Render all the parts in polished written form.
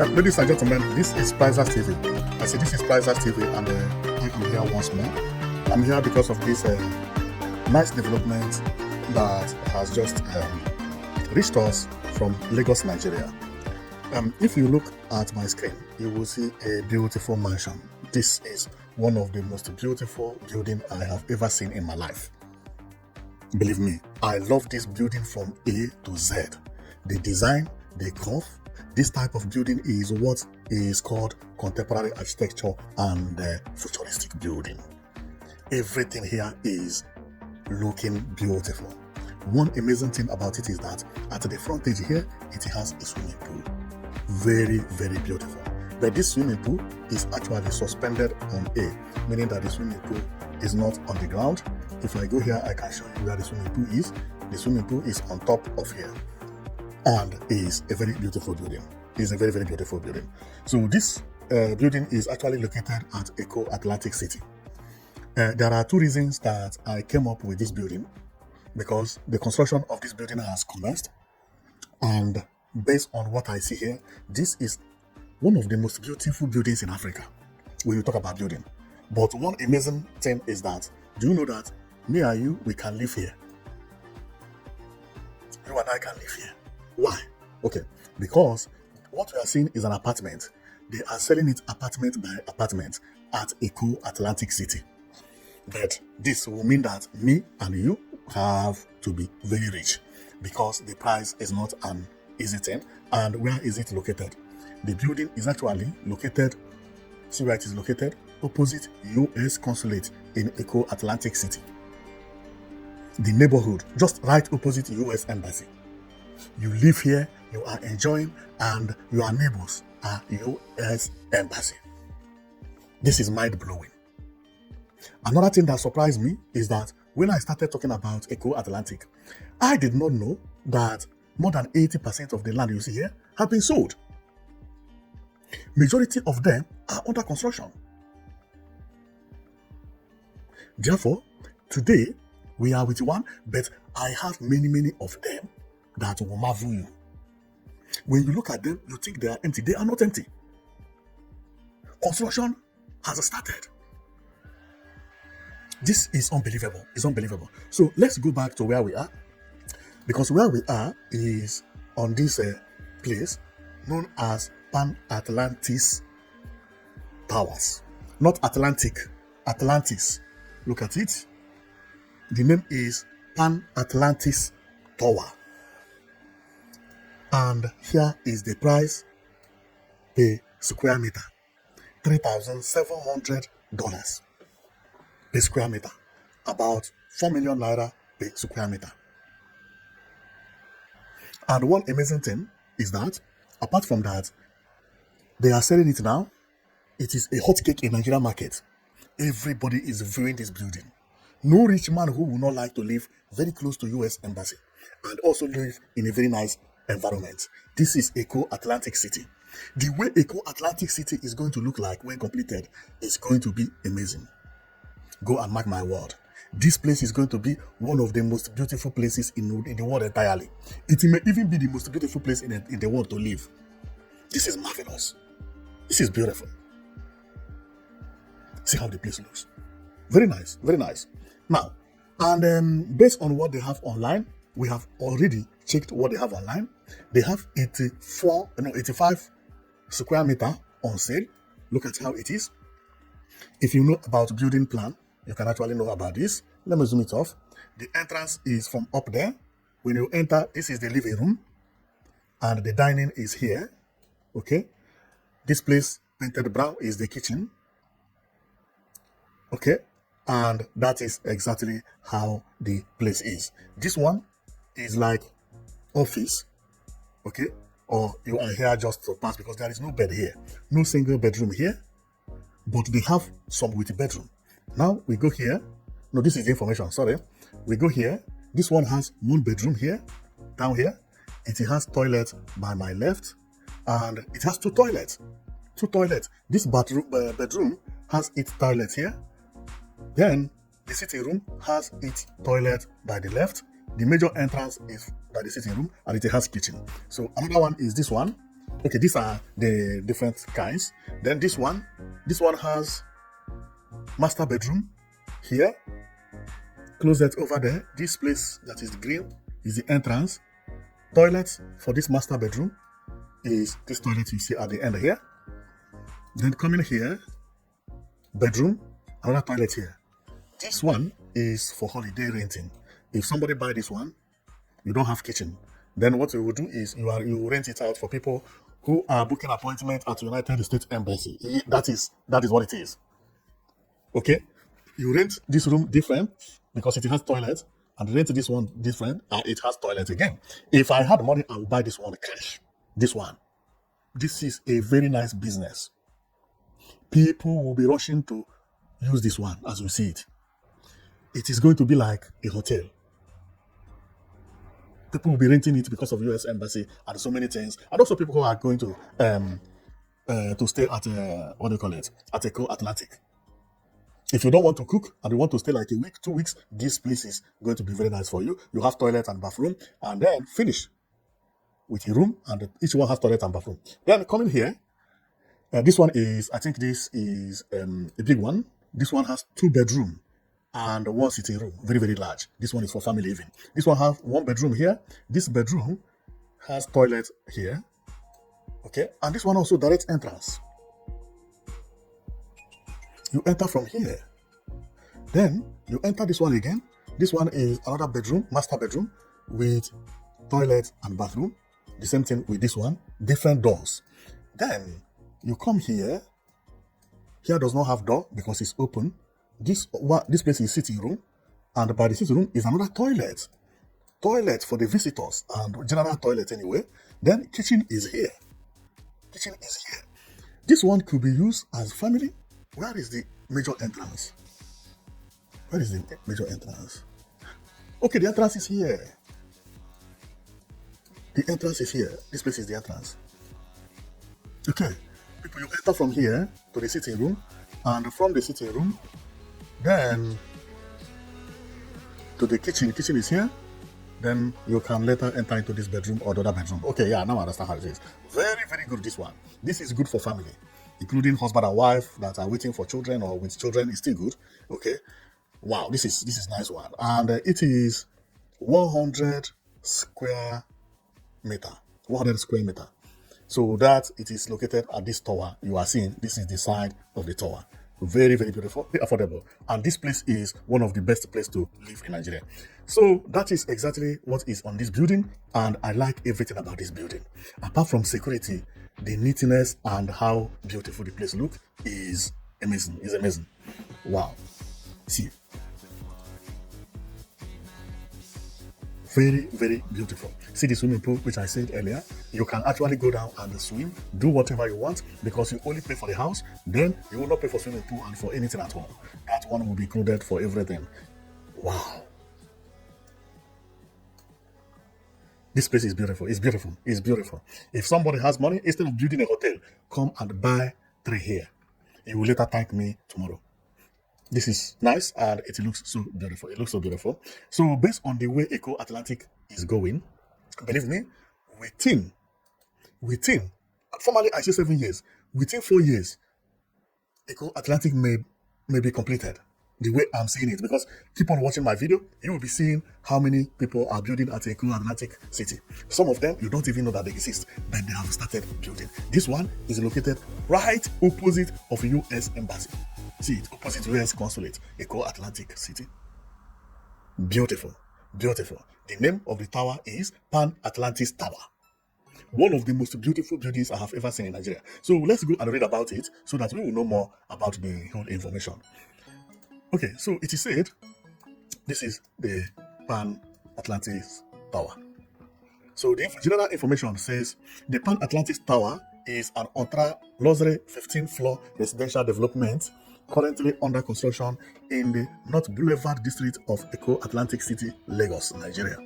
Ladies and gentlemen, this is Prizers TV. I say this is Prizers TV, and I am here once more. I'm here because of this nice development that has just reached us from Lagos, Nigeria. If you look at my screen, you will see a beautiful mansion. This is one of the most beautiful buildings I have ever seen in my life. Believe me, I love this building from A to Z. The design, the curve. This type of building is what is called contemporary architecture and futuristic building. Everything here is looking beautiful. One amazing thing about it is that at the front edge here, it has a swimming pool. Very, very beautiful. But this swimming pool is actually suspended on A, meaning that the swimming pool is not on the ground. If I go here, I can show you where the swimming pool is. The swimming pool is on top of here. And is a very beautiful building. It's a very, very beautiful building. So this building is actually located at Eko Atlantic City. There are two reasons that I came up with this building, because the construction of this building has commenced, and based on what I see here, this is one of the most beautiful buildings in Africa when you talk about building. But one amazing thing is that, do you know that me and you, we can live here? You and I can live here. Why? Okay, because what we are seeing is an apartment. They are selling it apartment by apartment at Eko Atlantic City. But this will mean that me and you have to be very rich, because the price is not an easy thing. And where is it located? The building is actually located, see where it is located? Opposite US Consulate in Eko Atlantic City. The neighborhood, just right opposite US Embassy. You live here, you are enjoying, and your neighbors are US Embassy. This is mind-blowing. Another thing that surprised me is that when I started talking about Eko Atlantic, I did not know that more than 80% of the land you see here have been sold. Majority of them are under construction. Therefore, today we are with one, but I have many of them that will marvel you. When you look at them, you think they are empty. They are not empty. Construction has started. This is unbelievable. It's unbelievable. So let's go back to where we are, because where we are is on this place known as Pan Atlantis Towers. Not Atlantic, Atlantis. Look at it. The name is Pan Atlantis Tower. And here is the price per square meter. $3,700 per square meter. About 4 million naira per square meter. And one amazing thing is that, apart from that, they are selling it now. It is a hot cake in Nigeria market. Everybody is viewing this building. No rich man who will not like to live very close to US Embassy and also live in a very nice environment. This is Eko Atlantic City. The way Eko Atlantic City is going to look like when completed is going to be amazing. Go and mark my word. This place is going to be one of the most beautiful places in the world entirely. It may even be the most beautiful place in the world to live. This is marvelous. This is beautiful. See how the place looks. Very nice, very nice. Now, and based on what they have online, we have already checked what they have online. They have 85 square meter on sale. Look at how it is. If you know about building plan, you can actually know about this. Let me zoom it off. The entrance is from up there. When you enter, this is the living room, and the dining is here. Okay. This place painted brown is the kitchen. Okay. And that is exactly how the place is. This one is like office, okay, or you are here just to pass, because there is no bed here, no single bedroom here, but they have some with a bedroom. Now we go here. No, this is the information. Sorry, we go here. This one has one bedroom here, down here. It has toilet by my left, and it has two toilets. This bedroom has its toilet here. Then the sitting room has its toilet by the left. The major entrance is by the sitting room, and it has kitchen. So another one is this one. Okay, these are the different kinds. Then this one has master bedroom here, closet over there. This place that is green is the entrance. Toilet for this master bedroom is this toilet you see at the end here. Then coming here, bedroom, another toilet here. This one is for holiday renting. If somebody buy this one, you don't have kitchen. Then what you will do is you rent it out for people who are booking appointment at United States Embassy. That is what it is. Okay, you rent this room different because it has toilet, and rent this one different and it has toilet again. If I had money, I would buy this one cash. This one. This is a very nice business. People will be rushing to use this one as you see it. It is going to be like a hotel. People will be renting it because of US Embassy and so many things. And also people who are going to stay at what do you call it? At Eko Atlantic. If you don't want to cook and you want to stay like a week, 2 weeks, this place is going to be very nice for you. You have toilet and bathroom, and then finish with a room, and each one has toilet and bathroom. Then coming here, this one is, I think this is a big one. This one has 2 bedrooms and 1 sitting room, very, very large. This one is for family living. This one has 1 bedroom here. This bedroom has toilet here. Okay, and this one also direct entrance. You enter from here. Then you enter this one again. This one is another bedroom, master bedroom, with toilet and bathroom. The same thing with this one, different doors. Then you come here. Here does not have door because it's open. This place is sitting room, and by the sitting room is another toilet. Toilet for the visitors and general toilet anyway. Then kitchen is here. Kitchen is here. This one could be used as family. Where is the major entrance? Where is the major entrance? Okay, the entrance is here. The entrance is here. This place is the entrance. Okay, people, you enter from here to the sitting room, and from the sitting room, then to the kitchen. Kitchen is here. Then you can later enter into this bedroom or the other bedroom. Okay, yeah, now I understand how it is. Very, very good, this one. This is good for family, including husband and wife that are waiting for children or with children is still good. Okay, wow, this is nice one, and it is 100 square meter. 100 square meter. So that it is located at this tower you are seeing. This is the side of the tower. Very, very beautiful, very affordable, and this place is one of the best places to live in Nigeria. So that is exactly what is on this building, and I like everything about this building. Apart from security, the neatness and how beautiful the place looks is amazing. It's amazing. Wow. See. Very, very beautiful. See the swimming pool, which I said earlier. You can actually go down and swim, do whatever you want, because you only pay for the house. Then you will not pay for swimming pool and for anything at all. That one will be included for everything. Wow. This place is beautiful. It's beautiful. It's beautiful. If somebody has money, instead of building a hotel, come and buy 3 here. You will later thank me tomorrow. This is nice, and it looks so beautiful. It looks so beautiful. So based on the way Eko Atlantic is going, believe me, within, formerly I say 7 years, within 4 years, Eko Atlantic may be completed. The way I'm seeing it, because keep on watching my video, you will be seeing how many people are building at Eko Atlantic City. Some of them, you don't even know that they exist, but they have started building. This one is located right opposite of US Embassy. See it, opposite US Consulate, Eko Atlantic City. Beautiful, beautiful. The name of the tower is Pan Atlantis Tower. One of the most beautiful buildings I have ever seen in Nigeria. So let's go and read about it so that we will know more about the whole information. Okay, so it is said, this is the Pan Atlantis Tower. So the general information says, the Pan Atlantis Tower is an ultra-luxury 15-floor residential development currently under construction in the North Boulevard district of Eko Atlantic City, Lagos, Nigeria.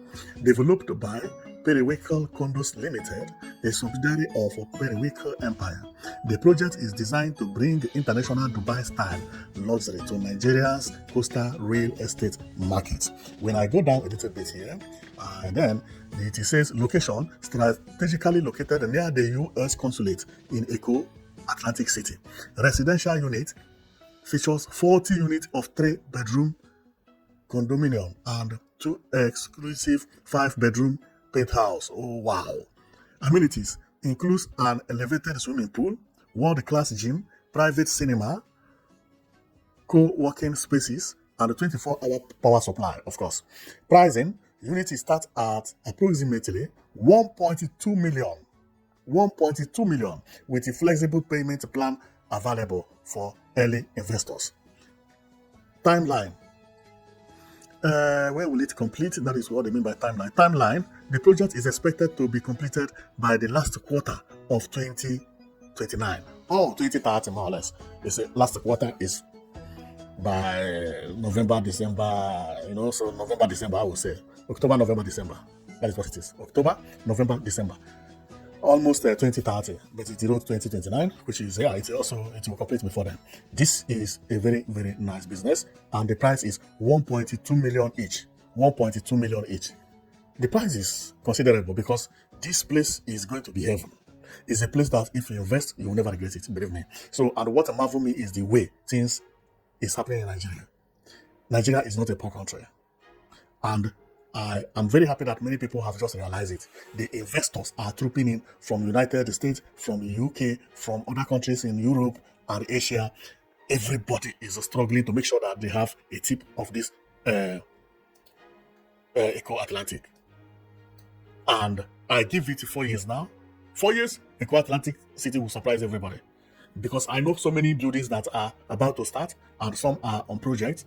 Developed by Periwinkle Condos Limited, a subsidiary of Periwinkle Empire. The project is designed to bring international Dubai-style luxury to Nigeria's coastal real estate market. When I go down a little bit here, And then it says location strategically located near the U.S. consulate in Eko Atlantic City. Residential unit features 40 units of 3-bedroom condominium and 2 exclusive 5-bedroom penthouse. Oh wow. Amenities includes an elevated swimming pool, world-class gym, private cinema, co-working spaces, and a 24-hour power supply, of course. Pricing, units start at approximately 1.2 million. 1.2 million with a flexible payment plan available for early investors. Timeline. When will it complete? That is what they mean by timeline. Timeline, the project is expected to be completed by the last quarter of 2029 or 2030, more or less. They say last quarter is by November, December, so November, December, I would say. October, November, December. That is what it is. October, November, December. Almost 2030, but it wrote 2029, which is, it will complete before then. This is a very, very nice business, and the price is 1.2 million each. 1.2 million each. The price is considerable because this place is going to be heaven. It's a place that if you invest, you will never regret it, believe me. So, and what marvels me is the way things is happening in Nigeria. Nigeria is not a poor country. And I am very happy that many people have just realized it. The investors are trooping in from United States, from the UK, from other countries in Europe and Asia. Everybody is struggling to make sure that they have a tip of this Eko Atlantic. And I give it 4 years now. 4 years, Eko Atlantic City will surprise everybody. Because I know so many buildings that are about to start and some are on project.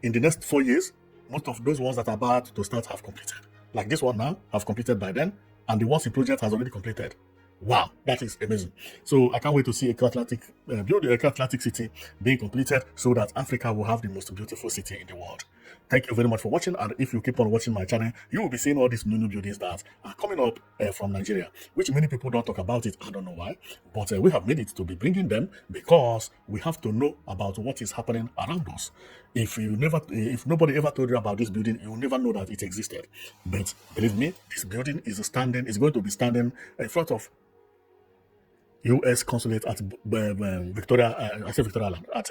In the next 4 years, most of those ones that are about to start have completed. Like this one now, have completed by then, and the ones in project has already completed. Wow, that is amazing. So I can't wait to see Eko Atlantic, build the Eko Atlantic City being completed so that Africa will have the most beautiful city in the world. Thank you very much for watching, and if you keep on watching my channel, you will be seeing all these new buildings that are coming up from Nigeria, which many people don't talk about it. I don't know why, but we have made it to be bringing them because we have to know about what is happening around us. If nobody ever told you about this building, you will never know that it existed. But believe me, this building is going to be standing in front of U.S. consulate at Victoria. I say Victoria Land at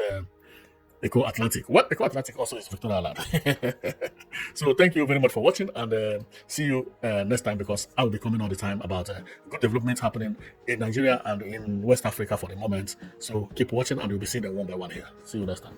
Eko Atlantic. What Eko Atlantic also is Victoria Land. So thank you very much for watching, and see you next time, because I will be coming all the time about good developments happening in Nigeria and in West Africa for the moment. So keep watching, and you'll be seeing them one by one here. See you next time.